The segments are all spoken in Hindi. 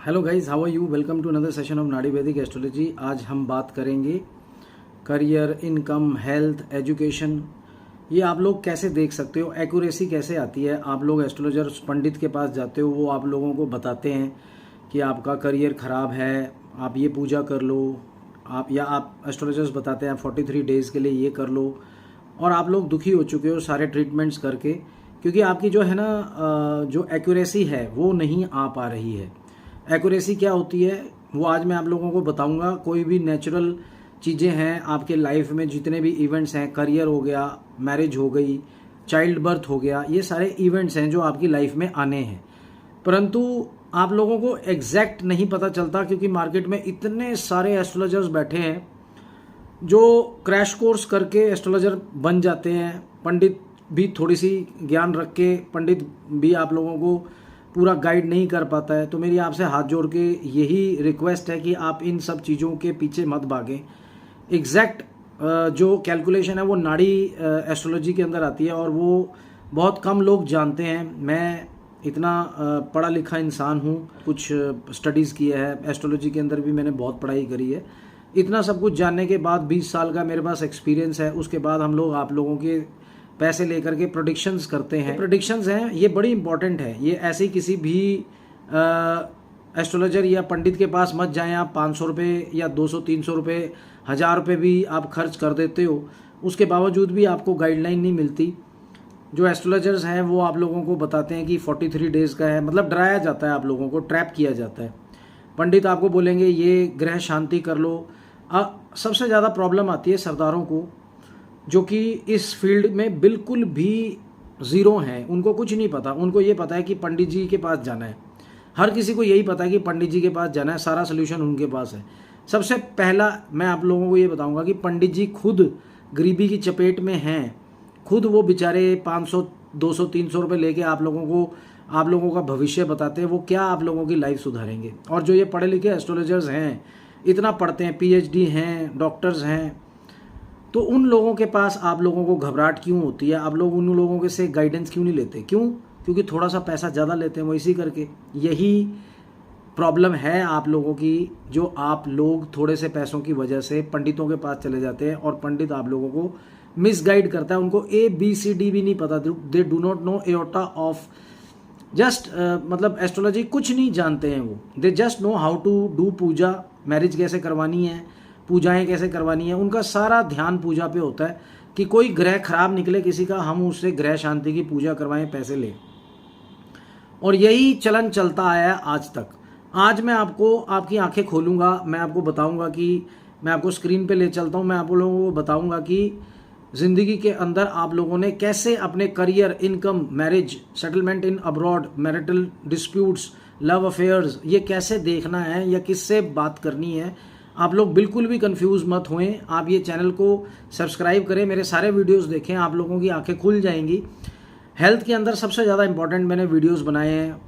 Hello guys, how are you? Welcome to another session of Nadi Vedic astrology. आज हम बात करेंगे करियर, इनकम, हेल्थ, एजुकेशन। ये आप लोग कैसे देख सकते हो, एक्यूरेसी कैसे आती है। आप लोग एस्ट्रोलॉजर पंडित के पास जाते हो, वो आप लोगों को बताते हैं कि आपका करियर ख़राब है, आप ये पूजा कर लो। आप एस्ट्रोलॉजर्स बताते हैं 43 डेज़ के लिए ये कर लो, और आप लोग दुखी हो चुके हो सारे ट्रीटमेंट्स करके, क्योंकि आपकी जो है ना जो एक्यूरेसी है वो नहीं आ पा रही है। एक्यूरेसी क्या होती है वो आज मैं आप लोगों को बताऊंगा। कोई भी नेचुरल चीज़ें हैं आपके लाइफ में, जितने भी इवेंट्स हैं, करियर हो गया, मैरिज हो गई, चाइल्ड बर्थ हो गया, ये सारे इवेंट्स हैं जो आपकी लाइफ में आने हैं, परंतु आप लोगों को एग्जैक्ट नहीं पता चलता, क्योंकि मार्केट में इतने सारे एस्ट्रोलॉजर्स बैठे हैं जो क्रैश कोर्स करके एस्ट्रोलॉजर बन जाते हैं। पंडित भी थोड़ी सी ज्ञान रख के पंडित भी आप लोगों को पूरा गाइड नहीं कर पाता है। तो मेरी आपसे हाथ जोड़ के यही रिक्वेस्ट है कि आप इन सब चीज़ों के पीछे मत भागें। एग्जैक्ट जो कैलकुलेशन है वो नाड़ी एस्ट्रोलॉजी के अंदर आती है, और वो बहुत कम लोग जानते हैं। मैं इतना पढ़ा लिखा इंसान हूँ, कुछ स्टडीज़ किया है एस्ट्रोलॉजी के अंदर भी, मैंने बहुत पढ़ाई करी है। इतना सब कुछ जानने के बाद 20 साल का मेरे पास एक्सपीरियंस है। उसके बाद हम लोग आप लोगों के पैसे लेकर के प्रोडिक्शंस करते हैं। प्रोडिक्शंस हैं ये बड़ी इंपॉर्टेंट है। ये ऐसे किसी भी एस्ट्रोलॉजर या पंडित के पास मत जाएं। आप 500 रुपये या 200-300 रुपये, 1000 रुपये भी आप खर्च कर देते हो, उसके बावजूद भी आपको गाइडलाइन नहीं मिलती। जो एस्ट्रोलॉजर्स हैं वो आप लोगों को बताते हैं कि 43 डेज़ का है, मतलब डराया जाता है, आप लोगों को ट्रैप किया जाता है। पंडित आपको बोलेंगे ये ग्रह शांति कर लो। सबसे ज़्यादा प्रॉब्लम आती है सरदारों को, जो कि इस फील्ड में बिल्कुल भी ज़ीरो हैं। उनको कुछ नहीं पता। उनको ये पता है कि पंडित जी के पास जाना है। हर किसी को यही पता है कि पंडित जी के पास जाना है, सारा सोल्यूशन उनके पास है। सबसे पहला मैं आप लोगों को ये बताऊंगा कि पंडित जी खुद गरीबी की चपेट में हैं। खुद वो बेचारे 500, 200, 300 रुपये लेके आप लोगों का भविष्य बताते हैं। वो क्या आप लोगों की लाइफ सुधारेंगे? और जो ये पढ़े लिखे एस्ट्रोलॉजर्स हैं, इतना पढ़ते हैं, PhD हैं, डॉक्टर्स हैं, तो उन लोगों के पास आप लोगों को घबराहट क्यों होती है? आप लोग उन लोगों के से गाइडेंस क्यों नहीं लेते? क्यों? क्योंकि थोड़ा सा पैसा ज़्यादा लेते हैं वो, इसी करके। यही प्रॉब्लम है आप लोगों की, जो आप लोग थोड़े से पैसों की वजह से पंडितों के पास चले जाते हैं, और पंडित आप लोगों को मिसगाइड करता है। उनको ABCD भी नहीं पता। They do not know a lot of just मतलब एस्ट्रोलॉजी कुछ नहीं जानते हैं वो। They just know how to do puja, marriage कैसे करवानी है, पूजाएं कैसे करवानी है। उनका सारा ध्यान पूजा पे होता है कि कोई ग्रह खराब निकले किसी का, हम उससे ग्रह शांति की पूजा करवाएं, पैसे लें। और यही चलन चलता आया आज तक। आज मैं आपको आपकी आंखें खोलूंगा, मैं आपको बताऊंगा कि मैं आपको स्क्रीन पे ले चलता हूं, मैं आप लोगों को बताऊंगा कि ज़िंदगी के अंदर आप लोगों ने कैसे अपने career, income, marriage, settlement in abroad, marital disputes, love affairs, ये कैसे देखना है या किससे बात करनी है। आप लोग बिल्कुल भी कंफ्यूज मत होएं। आप ये चैनल को सब्सक्राइब करें, मेरे सारे वीडियोस देखें, आप लोगों की आंखें खुल जाएंगी। हेल्थ के अंदर सबसे ज़्यादा इंपॉर्टेंट मैंने वीडियोस बनाए हैं।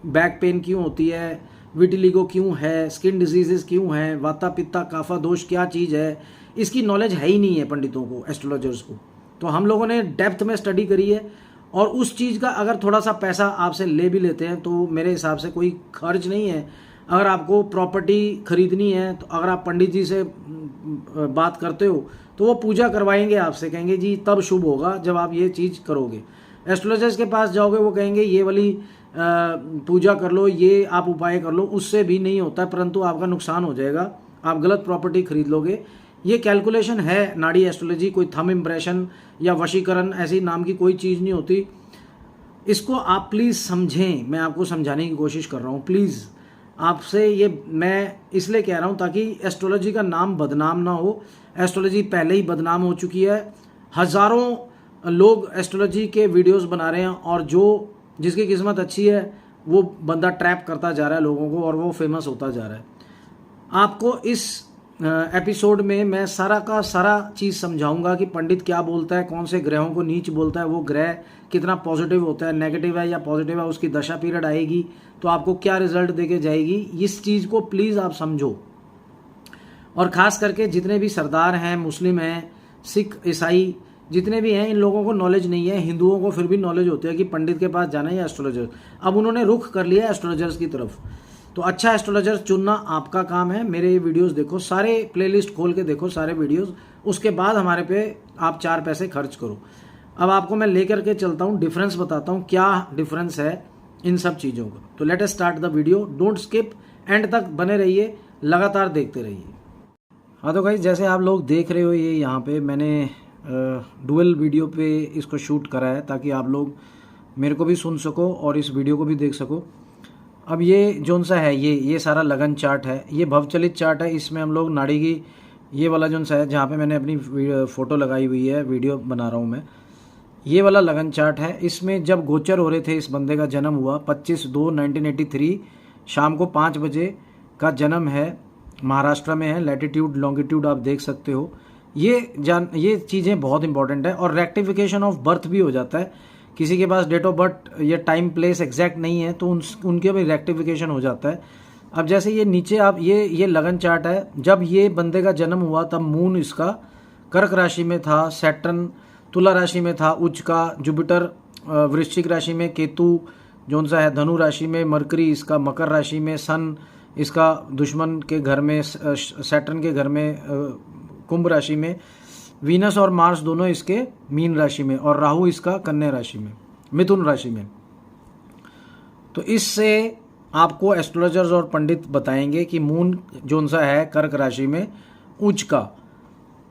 बैक पेन क्यों होती है, विटिलिगो क्यों है, स्किन डिजीजेस क्यों हैं, वाता पित्ता काफा दोष क्या चीज़ है, इसकी नॉलेज है ही नहीं है पंडितों को, एस्ट्रोलॉजर्स को। तो हम लोगों ने डेप्थ में स्टडी करी है, और उस चीज़ का अगर थोड़ा सा पैसा आपसे ले भी लेते हैं तो मेरे हिसाब से कोई खर्च नहीं है। अगर आपको प्रॉपर्टी खरीदनी है, तो अगर आप पंडित जी से बात करते हो तो वो पूजा करवाएंगे आपसे, कहेंगे जी तब शुभ होगा जब आप ये चीज़ करोगे। एस्ट्रोलॉजर्स के पास जाओगे, वो कहेंगे ये वाली पूजा कर लो, ये आप उपाय कर लो, उससे भी नहीं होता, परंतु आपका नुकसान हो जाएगा, आप गलत प्रॉपर्टी खरीद लोगे। ये कैलकुलेशन है नाड़ी एस्ट्रोलॉजी। कोई थंब इम्प्रेशन या वशीकरण ऐसी नाम की कोई चीज़ नहीं होती। इसको आप प्लीज़ समझें। मैं आपको समझाने की कोशिश कर रहा हूँ, प्लीज़ आपसे ये मैं इसलिए कह रहा हूँ ताकि एस्ट्रोलॉजी का नाम बदनाम ना हो। एस्ट्रोलॉजी पहले ही बदनाम हो चुकी है। हज़ारों लोग एस्ट्रोलॉजी के वीडियोस बना रहे हैं, और जिसकी किस्मत अच्छी है वो बंदा ट्रैप करता जा रहा है लोगों को, और वो फेमस होता जा रहा है। आपको इस एपिसोड में मैं सारा का सारा चीज़ समझाऊंगा कि पंडित क्या बोलता है, कौन से ग्रहों को नीच बोलता है, वो ग्रह कितना पॉजिटिव होता है, नेगेटिव है या पॉजिटिव है, उसकी दशा पीरियड आएगी तो आपको क्या रिजल्ट देके जाएगी। इस चीज़ को प्लीज़ आप समझो। और ख़ास करके जितने भी सरदार हैं, मुस्लिम हैं, सिख, ईसाई, जितने भी हैं, इन लोगों को नॉलेज नहीं है। हिंदुओं को फिर भी नॉलेज होती है कि पंडित के पास जाना है या एस्ट्रोलॉजर। अब उन्होंने रुख कर लिया एस्ट्रोलॉजर्स की तरफ। तो अच्छा एस्ट्रोलॉजर चुनना आपका काम है। मेरे ये वीडियोस देखो, सारे प्लेलिस्ट खोल के देखो सारे वीडियोस, उसके बाद हमारे पे आप 4 पैसे खर्च करो। अब आपको मैं लेकर के चलता हूँ, डिफरेंस बताता हूँ क्या डिफरेंस है इन सब चीज़ों का। तो let us start the video, don't skip, and तक बने रहिए, लगातार देखते रहिए। हाँ तो गाइस, जैसे आप लोग देख रहे हो, ये यहाँ पे मैंने डुअल वीडियो पे इसको शूट करा है ताकि आप लोग मेरे को भी सुन सको और इस वीडियो को भी देख सको। अब ये जोन सा है, ये सारा लगन चार्ट है, ये भवचलित चार्ट है। इसमें हम लोग नाड़ी की ये वाला जोन सा है जहाँ पे मैंने अपनी फ़ोटो लगाई हुई है, वीडियो बना रहा हूँ मैं, ये वाला लगन चार्ट है। इसमें जब गोचर हो रहे थे, इस बंदे का जन्म हुआ 25/2/1983 शाम को 5 बजे का जन्म है, महाराष्ट्र में है। लैटिट्यूड लॉन्गिट्यूड आप देख सकते हो। ये चीज़ें बहुत इंपॉर्टेंट है। और रेक्टिफिकेशन ऑफ बर्थ भी हो जाता है, किसी के पास डेट ऑफ बर्थ या टाइम प्लेस एग्जैक्ट नहीं है तो उनके भी रेक्टिफिकेशन हो जाता है। अब जैसे ये नीचे आप ये लगन चार्ट है, जब ये बंदे का जन्म हुआ तब मून इसका कर्क राशि में था, सैटर्न तुला राशि में था उच्च का, जुपिटर वृश्चिक राशि में, केतु जोन सा है धनु राशि में, मरकरी इसका मकर राशि में, सन इसका दुश्मन के घर में, सैटर्न के घर में कुंभ राशि में, वीनस और मार्स दोनों इसके मीन राशि में, और राहु इसका कन्या राशि में, मिथुन राशि में। तो इससे आपको एस्ट्रोलॉजर्स और पंडित बताएंगे कि मून जोन सा है कर्क राशि में उच्च का,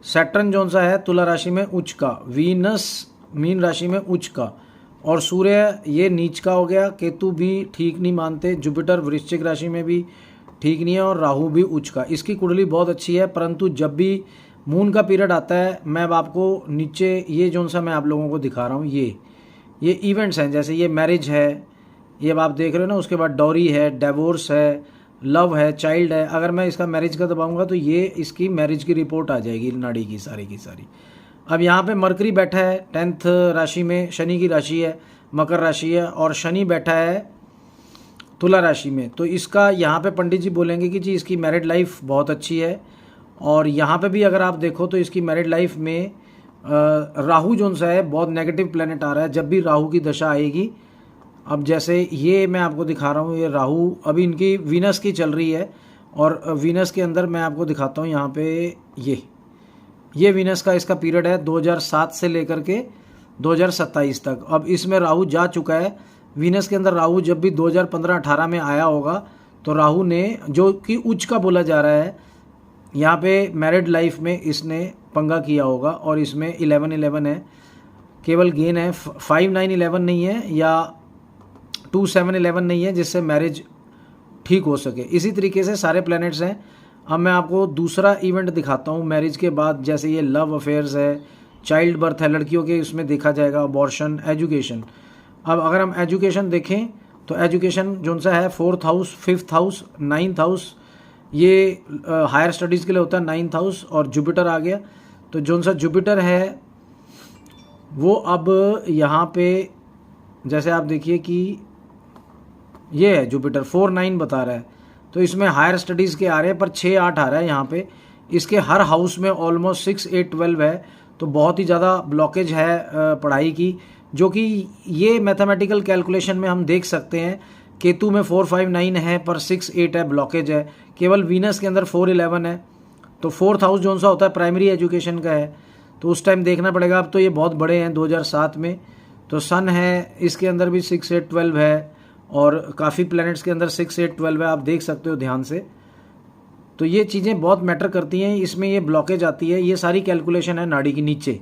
सैटर्न जोन सा है तुला राशि में उच्च का, वीनस मीन राशि में उच्च का, और सूर्य ये नीच का हो गया, केतु भी ठीक नहीं मानते, जुपिटर वृश्चिक राशि में भी ठीक नहीं है, और राहु भी उच्च का। इसकी कुंडली बहुत अच्छी है, परंतु जब भी मून का पीरियड आता है, मैं अब आपको नीचे ये जोन सा मैं आप लोगों को दिखा रहा हूँ, ये इवेंट्स हैं। जैसे ये मैरिज है, ये अब आप देख रहे हो ना, उसके बाद डॉरी है, डिवोर्स है, लव है, चाइल्ड है। अगर मैं इसका मैरिज का दबाऊंगा तो ये इसकी मैरिज की रिपोर्ट आ जाएगी नाड़ी की सारी। अब यहाँ पे मरकरी बैठा है 10th राशि में, शनि की राशि है, मकर राशि है, और शनि बैठा है तुला राशि में। तो इसका यहाँ पे पंडित जी बोलेंगे कि जी इसकी मैरिड लाइफ बहुत अच्छी है। और यहाँ पे भी अगर आप देखो तो इसकी मैरिड लाइफ में राहु जोन सा है बहुत नेगेटिव प्लेनेट आ रहा है जब भी राहु की दशा आएगी। अब जैसे ये मैं आपको दिखा रहा हूँ, ये राहु अभी इनकी वीनस की चल रही है, और वीनस के अंदर मैं आपको दिखाता हूँ यहाँ पे ये वीनस का इसका पीरियड है 2007 से लेकर के 2027 तक। अब इसमें राहु जा चुका है वीनस के अंदर। राहु जब भी 2015-18 में आया होगा तो राहु ने, जो कि उच्च का बोला जा रहा है, यहाँ पे मैरिड लाइफ में इसने पंगा किया होगा, और इसमें 11-11 है, केवल गेन है, 5-9-11 नहीं है, या 2-7-11 नहीं है, जिससे मैरिज ठीक हो सके। इसी तरीके से सारे प्लैनेट्स हैं। अब मैं आपको दूसरा इवेंट दिखाता हूँ मैरिज के बाद। जैसे ये लव अफेयर्स है, चाइल्ड बर्थ है, लड़कियों के इसमें देखा जाएगा, अबॉर्शन, एजुकेशन। अब अगर हम एजुकेशन देखें तो एजुकेशन जोन सा है 4th house, 5th house, 9th house, ये हायर स्टडीज़ के लिए होता है 9th हाउस, और जुपिटर आ गया। तो जोन सा जुपिटर है वो अब यहाँ पे जैसे आप देखिए कि ये है जुपिटर 4-9 बता रहा है, तो इसमें हायर स्टडीज़ के आ रहे हैं, पर 6-8 आ रहा है यहाँ पे। इसके हर हाउस में ऑलमोस्ट 6-8-12 है, तो बहुत ही ज़्यादा ब्लॉकेज है पढ़ाई की, जो कि ये मैथमेटिकल कैलकुलेशन में हम देख सकते हैं। केतु में 4-5-9 है, पर 6-8 है, ब्लॉकेज है। केवल वीनस के अंदर 4-11 है। तो 4th हाउस जोन सा होता है प्राइमरी एजुकेशन का है, तो उस टाइम देखना पड़ेगा। अब तो ये बहुत बड़े हैं 2007 में। तो सन है, इसके अंदर भी 6-8-12 है, और काफ़ी प्लैनेट्स के अंदर 6-8-12 है, आप देख सकते हो ध्यान से। तो ये चीज़ें बहुत मैटर करती हैं, इसमें ये ब्लॉकेज आती है। ये सारी कैलकुलेशन है नाड़ी के नीचे,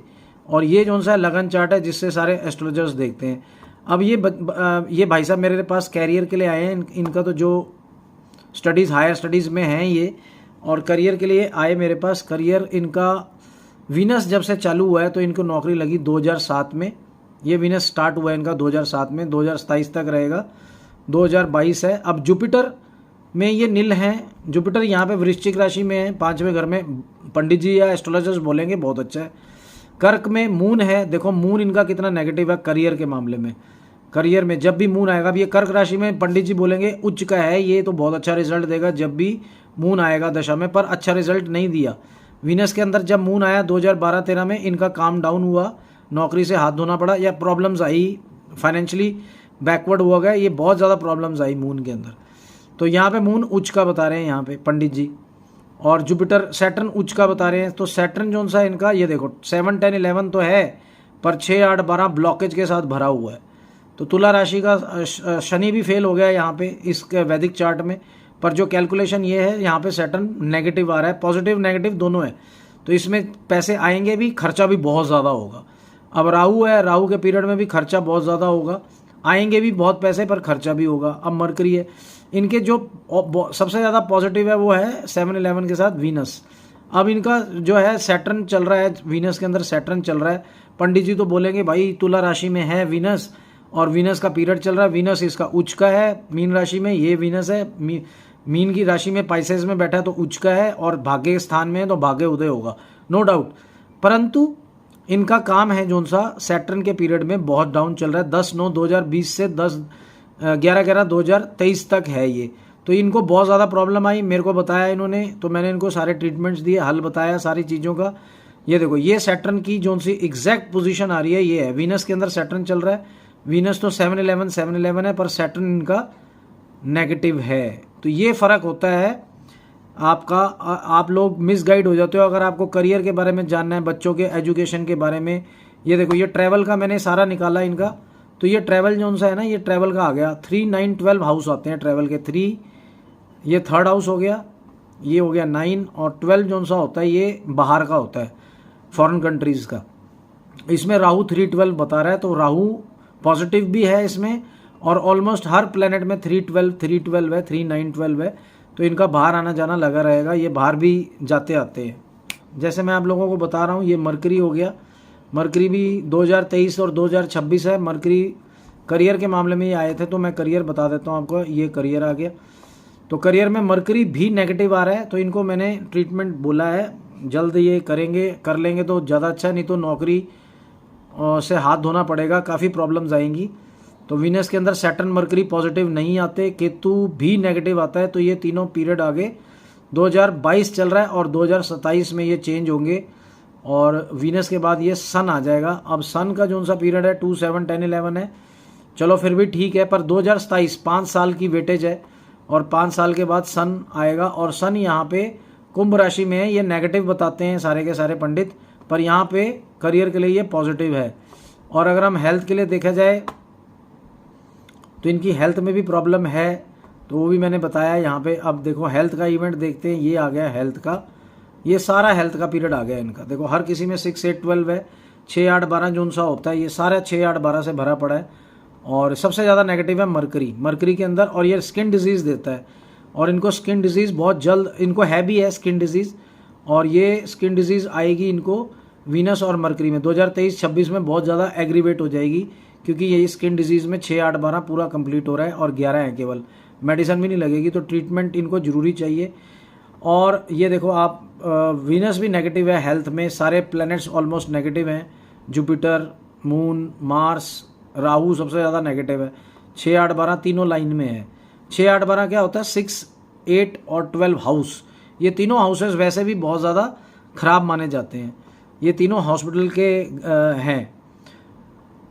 और ये जो सा लगन चार्ट है जिससे सारे एस्ट्रोलॉजर्स देखते हैं। अब ये भाई साहब मेरे पास कैरियर के लिए आए हैं। इनका तो जो स्टडीज़ हायर स्टडीज़ में हैं ये, और करियर के लिए आए मेरे पास। करियर इनका वीनस जब से चालू हुआ है तो इनको नौकरी लगी 2007 में। ये वीनस स्टार्ट हुआ है इनका 2007 में, 2027 तक रहेगा, 2022 है। अब जुपिटर में ये नील हैं। जुपिटर यहाँ पे वृश्चिक राशि में है, 5वें घर में। पंडित जी या एस्ट्रोलॉजर्स बोलेंगे बहुत अच्छा है। कर्क में मून है, देखो मून इनका कितना नेगेटिव है करियर के मामले में। करियर में जब भी मून आएगा, अब ये कर्क राशि में पंडित जी बोलेंगे उच्च का है, ये तो बहुत अच्छा रिजल्ट देगा जब भी मून आएगा दशा में, पर अच्छा रिजल्ट नहीं दिया। वीनस के अंदर जब मून आया 2012-13 में, इनका काम डाउन हुआ, नौकरी से हाथ धोना पड़ा, या प्रॉब्लम्स आई, फाइनेंशियली बैकवर्ड हुआ गया, ये बहुत ज़्यादा प्रॉब्लम्स आई मून के अंदर। तो यहाँ पे मून उच्च का बता रहे हैं यहाँ पे पंडित जी, और जुपिटर सैटर्न उच्च का बता रहे हैं। तो सैटर्न जो सा इनका ये देखो 7, 10, 11 तो है, पर 6, 8, 12 ब्लॉकेज के साथ भरा हुआ है। तो तुला राशि का शनि भी फेल हो गया यहाँ पे इस वैदिक चार्ट में, पर जो कैलकुलेशन ये है यहाँ पे सैटर्न नेगेटिव आ रहा है, पॉजिटिव नेगेटिव दोनों है। तो इसमें पैसे आएंगे भी, खर्चा भी बहुत ज़्यादा होगा। अब राहु है, राहु के पीरियड में भी खर्चा बहुत ज़्यादा होगा, आएंगे भी बहुत पैसे पर खर्चा भी होगा। अब मरकरी है, इनके जो सबसे ज़्यादा पॉजिटिव है वो है 7, 11 के साथ वीनस। अब इनका जो है सैटर्न चल रहा है, वीनस के अंदर सैटर्न चल रहा है। पंडित जी तो बोलेंगे भाई तुला राशि में है वीनस और वीनस का पीरियड चल रहा है, वीनस इसका उच्च का है मीन राशि में, ये वीनस है मीन की राशि में पाइसेस में बैठा है तो उच्च का है, और भाग्य स्थान में है तो भाग्य उदय होगा, नो डाउट। परंतु इनका काम है जोन सा सैटर्न के पीरियड में बहुत डाउन चल रहा है, 10/9/2020 से 11/11/2023 तक है ये। तो इनको बहुत ज़्यादा प्रॉब्लम आई, मेरे को बताया इन्होंने, तो मैंने इनको सारे ट्रीटमेंट्स दिए, हल बताया सारी चीज़ों का। ये देखो ये सैटर्न की जोन सी एग्जैक्ट पोजीशन आ रही है, ये है वीनस के अंदर सैटर्न चल रहा है। वीनस तो 7-11 है, पर सैटर्न इनका नेगेटिव है। तो ये फ़र्क होता है आपका, आप लोग मिसगाइड हो जाते हो अगर आपको करियर के बारे में जानना है, बच्चों के एजुकेशन के बारे में। ये देखो ये ट्रैवल का मैंने सारा निकाला इनका, तो ये ट्रैवल जो सा है ना, ये ट्रैवल का आ गया। 3, 9, 12 हाउस आते हैं ट्रैवल के। 3 ये थर्ड हाउस हो गया, ये हो गया 9, और 12 जो सा होता है ये बाहर का होता है, फॉरेन कंट्रीज़ का। इसमें राहु 3-12 बता रहा है, तो राहु पॉजिटिव भी है इसमें, और ऑलमोस्ट हर प्लेनेट में 3-12 है, 3, 9, 12 है। तो इनका बाहर आना जाना लगा रहेगा, ये बाहर भी जाते आते हैं। जैसे मैं आप लोगों को बता रहा हूँ, ये मरकरी हो गया, मरकरी भी 2023 और 2026 है। मरकरी करियर के मामले में ये आए थे, तो मैं करियर बता देता हूँ आपको, ये करियर आ गया। तो करियर में मरकरी भी नेगेटिव आ रहा है, तो इनको मैंने ट्रीटमेंट बोला है, जल्द ये करेंगे, कर लेंगे तो ज़्यादा अच्छा, नहीं तो नौकरी से हाथ धोना पड़ेगा, काफ़ी प्रॉब्लम्स आएंगी। तो वीनस के अंदर सैटर्न मरकरी पॉजिटिव नहीं आते, केतु भी नेगेटिव आता है। तो ये तीनों पीरियड आगे 2022 चल रहा है, और 2027 में ये चेंज होंगे, और वीनस के बाद ये सन आ जाएगा। अब सन का जो सा पीरियड है 2, 7, 10, 11 है, चलो फिर भी ठीक है, पर 2027 5 साल की वेटेज है, और 5 साल के बाद सन आएगा। और सन यहाँ पे कुंभ राशि में है, ये नेगेटिव बताते हैं सारे के सारे पंडित, पर यहाँ पे करियर के लिए ये पॉजिटिव है। और अगर हम हेल्थ के लिए देखा जाए तो इनकी हेल्थ में भी प्रॉब्लम है, तो वो भी मैंने बताया यहाँ पे। अब देखो हेल्थ का इवेंट देखते हैं, ये आ गया हेल्थ का, ये सारा हेल्थ का पीरियड आ गया इनका। देखो हर किसी में 6, 8, 12 है, 6, 8, 12 जो सा होता है, ये सारा 6, 8, 12 से भरा पड़ा है। और सबसे ज़्यादा नेगेटिव है मरकरी, मरकरी के अंदर, और ये स्किन डिजीज़ देता है, और इनको स्किन डिजीज़ बहुत जल्द, इनको है भी है स्किन डिजीज़, और ये स्किन डिजीज़ आएगी इनको वीनस और मरकरी में 2023-26 में बहुत ज़्यादा एग्रीवेट हो जाएगी, क्योंकि ये स्किन डिजीज़ में 6, 8, 12 पूरा कंप्लीट हो रहा है, और 11 है केवल, मेडिसिन भी नहीं लगेगी, तो ट्रीटमेंट इनको ज़रूरी चाहिए। और ये देखो आप वीनस भी नेगेटिव है हेल्थ में, सारे प्लैनेट्स ऑलमोस्ट नेगेटिव हैं, जुपिटर, मून, मार्स, राहु सबसे ज़्यादा नेगेटिव है, 6, 8, 12 तीनों लाइन में है। 6, 8, 12 क्या होता है, 6, 8 और 12 हाउस, ये तीनों हाउसेस वैसे भी बहुत ज़्यादा ख़राब माने जाते हैं, ये तीनों हॉस्पिटल के हैं।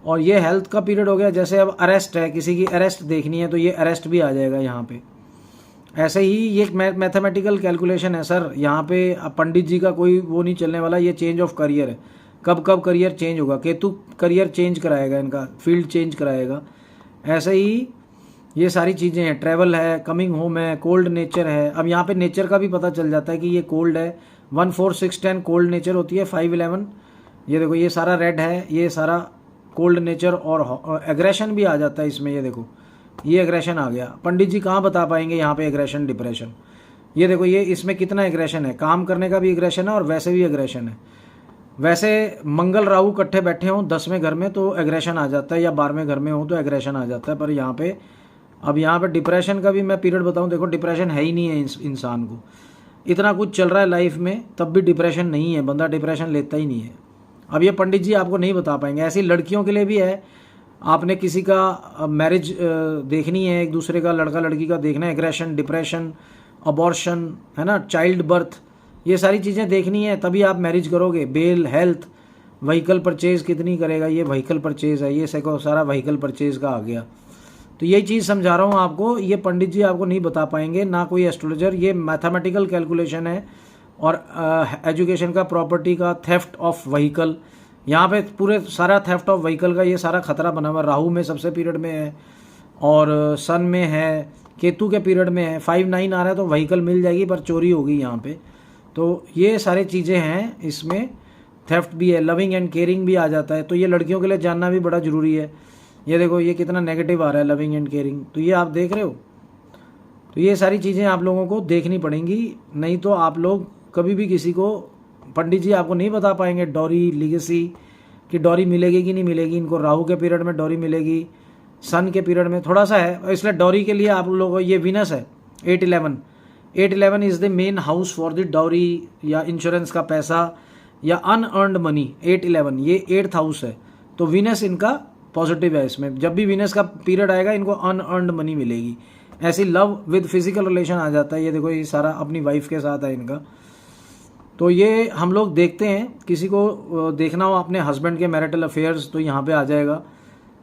और ये हेल्थ का पीरियड हो गया। जैसे अब अरेस्ट है, किसी की अरेस्ट देखनी है तो ये अरेस्ट भी आ जाएगा यहाँ पे। ऐसे ही ये मैथमेटिकल कैलकुलेशन है सर, यहाँ पे पंडित जी का कोई वो नहीं चलने वाला, ये चेंज ऑफ करियर है, कब कब करियर चेंज होगा, केतु करियर चेंज कराएगा, इनका फील्ड चेंज कराएगा। ऐसे ही ये सारी चीज़ें हैं, ट्रैवल है, कमिंग होम है, कोल्ड नेचर है। अब यहाँ पे नेचर का भी पता चल जाता है कि ये कोल्ड है, 1, 4, 6, 10 कोल्ड नेचर होती है, 5, 11 ये देखो ये सारा रेड है, ये सारा कोल्ड नेचर, और एग्रेशन भी आ जाता है इसमें। ये देखो ये एग्रेशन आ गया, पंडित जी कहाँ बता पाएंगे यहाँ पे एग्रेशन डिप्रेशन। ये देखो ये इसमें कितना एग्रेशन है, काम करने का भी एग्रेशन है और वैसे भी एग्रेशन है। वैसे मंगल राहु इकट्ठे बैठे हों 10वें घर में तो एग्रेशन आ जाता है, या 12वें घर में हो तो एग्रेशन आ जाता है। पर यहाँ पे अब यहाँ पे डिप्रेशन का भी मैं पीरियड बताऊँ, देखो डिप्रेशन है ही नहीं है इंसान को, इतना कुछ चल रहा है लाइफ में तब भी डिप्रेशन नहीं है, बंदा डिप्रेशन लेता ही नहीं है। अब ये पंडित जी आपको नहीं बता पाएंगे। ऐसी लड़कियों के लिए भी है, आपने किसी का मैरिज देखनी है, एक दूसरे का लड़का लड़की का देखना है, एग्रेशन, डिप्रेशन, अबॉर्शन है ना, चाइल्ड बर्थ, ये सारी चीज़ें देखनी है तभी आप मैरिज करोगे। बेल, हेल्थ, व्हीकल परचेज कितनी करेगा, ये व्हीकल परचेज है, ये सारा व्हीकल परचेज का आ गया। तो यही चीज़ समझा रहा हूँ आपको, ये पंडित जी आपको नहीं बता पाएंगे, ना कोई एस्ट्रोलॉजर। ये मैथमेटिकल कैलकुलेशन है। और एजुकेशन का, प्रॉपर्टी का, थेफ्ट ऑफ व्हीकल, यहाँ पे पूरे सारा थेफ्ट ऑफ व्हीकल का ये सारा खतरा बना हुआ। राहु में सबसे पीरियड में है और सन में है, केतु के पीरियड में है। 5-9 आ रहा है तो व्हीकल मिल जाएगी पर चोरी होगी यहाँ पे। तो ये सारी चीज़ें हैं, इसमें थेफ्ट भी है, लविंग एंड केयरिंग भी आ जाता है। तो ये लड़कियों के लिए जानना भी बड़ा ज़रूरी है। ये देखो ये कितना नेगेटिव आ रहा है, लविंग एंड केयरिंग, तो ये आप देख रहे हो। तो ये सारी चीज़ें आप लोगों को देखनी पड़ेंगी, नहीं तो आप लोग कभी भी किसी को, पंडित जी आपको नहीं बता पाएंगे डॉरी, लीगेसी कि डॉरी मिलेगी कि नहीं मिलेगी। इनको राहु के पीरियड में डॉरी मिलेगी, सन के पीरियड में थोड़ा सा है, इसलिए डॉरी के लिए आप लोगों को ये वीनस है 8-11 is the main house for the dowry या इंश्योरेंस का पैसा या अनअर्नड मनी। 8-11 ये 8th हाउस है, तो वीनस इनका पॉजिटिव है। इसमें जब भी वीनस का पीरियड आएगा इनको अनअर्नड मनी मिलेगी। ऐसी लव विद फिजिकल रिलेशन आ जाता है। ये देखो ये सारा अपनी वाइफ के साथ है इनका। तो ये हम लोग देखते हैं, किसी को देखना हो अपने हस्बैंड के मैरिटल अफेयर्स तो यहाँ पे आ जाएगा।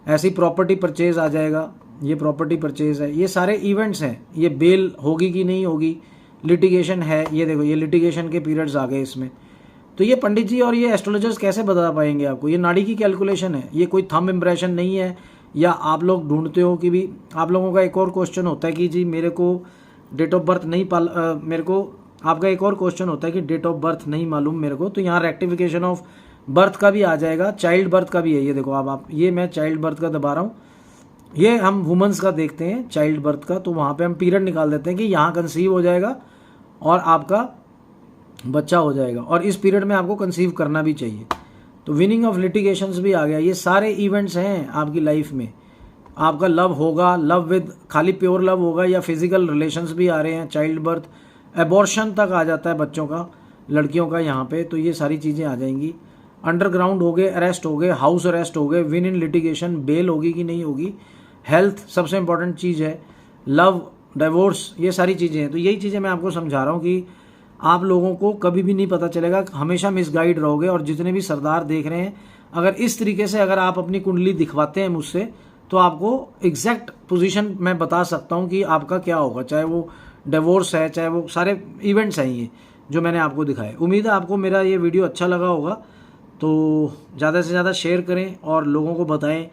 ऐसी प्रॉपर्टी परचेज आ जाएगा, ये प्रॉपर्टी परचेज है। ये सारे इवेंट्स हैं। ये बेल होगी कि नहीं होगी, लिटिगेशन है, ये देखो ये लिटिगेशन के पीरियड्स आ गए इसमें। तो ये पंडित जी और ये एस्ट्रोलॉजर्स कैसे बता पाएंगे आपको, ये नाड़ी की कैलकुलेशन है, ये कोई थंब इम्प्रेशन नहीं है। या आप लोग ढूंढते हो कि भी, आप लोगों का एक और क्वेश्चन होता है कि जी मेरे को डेट ऑफ बर्थ नहीं मेरे को, आपका एक और क्वेश्चन होता है कि डेट ऑफ बर्थ नहीं मालूम मेरे को, तो यहाँ रेक्टिफिकेशन ऑफ बर्थ का भी आ जाएगा, चाइल्ड बर्थ का भी है। ये देखो आप ये मैं चाइल्ड बर्थ का दबा रहा हूँ, ये हम वुमेंस का देखते हैं चाइल्ड बर्थ का, तो वहाँ पे हम पीरियड निकाल देते हैं कि यहाँ कंसीव हो जाएगा और आपका बच्चा हो जाएगा, और इस पीरियड में आपको कंसीव करना भी चाहिए। तो विनिंग ऑफ लिटिगेशंस भी आ गया। ये सारे इवेंट्स हैं आपकी लाइफ में। आपका लव होगा, लव विद खाली प्योर लव होगा या फिजिकल रिलेशंस भी आ रहे हैं, चाइल्ड बर्थ, एबॉर्शन तक आ जाता है बच्चों का, लड़कियों का यहाँ पे। तो ये सारी चीज़ें आ जाएंगी। अंडरग्राउंड हो गए, अरेस्ट हो गए, हाउस अरेस्ट हो गए, विन इन लिटिगेशन, बेल होगी कि नहीं होगी, हेल्थ सबसे इंपॉर्टेंट चीज़ है, लव, डिवोर्स, ये सारी चीज़ें हैं। तो यही चीज़ें मैं आपको समझा रहा हूँ कि आप लोगों को कभी भी नहीं पता चलेगा, हमेशा मिसगाइड रहोगे। और जितने भी सरदार देख रहे हैं, अगर इस तरीके से अगर आप अपनी कुंडली दिखवाते हैं मुझसे, तो आपको एग्जैक्ट पोजीशन मैं बता सकता हूं कि आपका क्या होगा, चाहे वो डिवोर्स है, चाहे वो सारे इवेंट्स हैं ये जो मैंने आपको दिखाए। उम्मीद है आपको मेरा ये वीडियो अच्छा लगा होगा, तो ज़्यादा से ज़्यादा शेयर करें और लोगों को बताएं।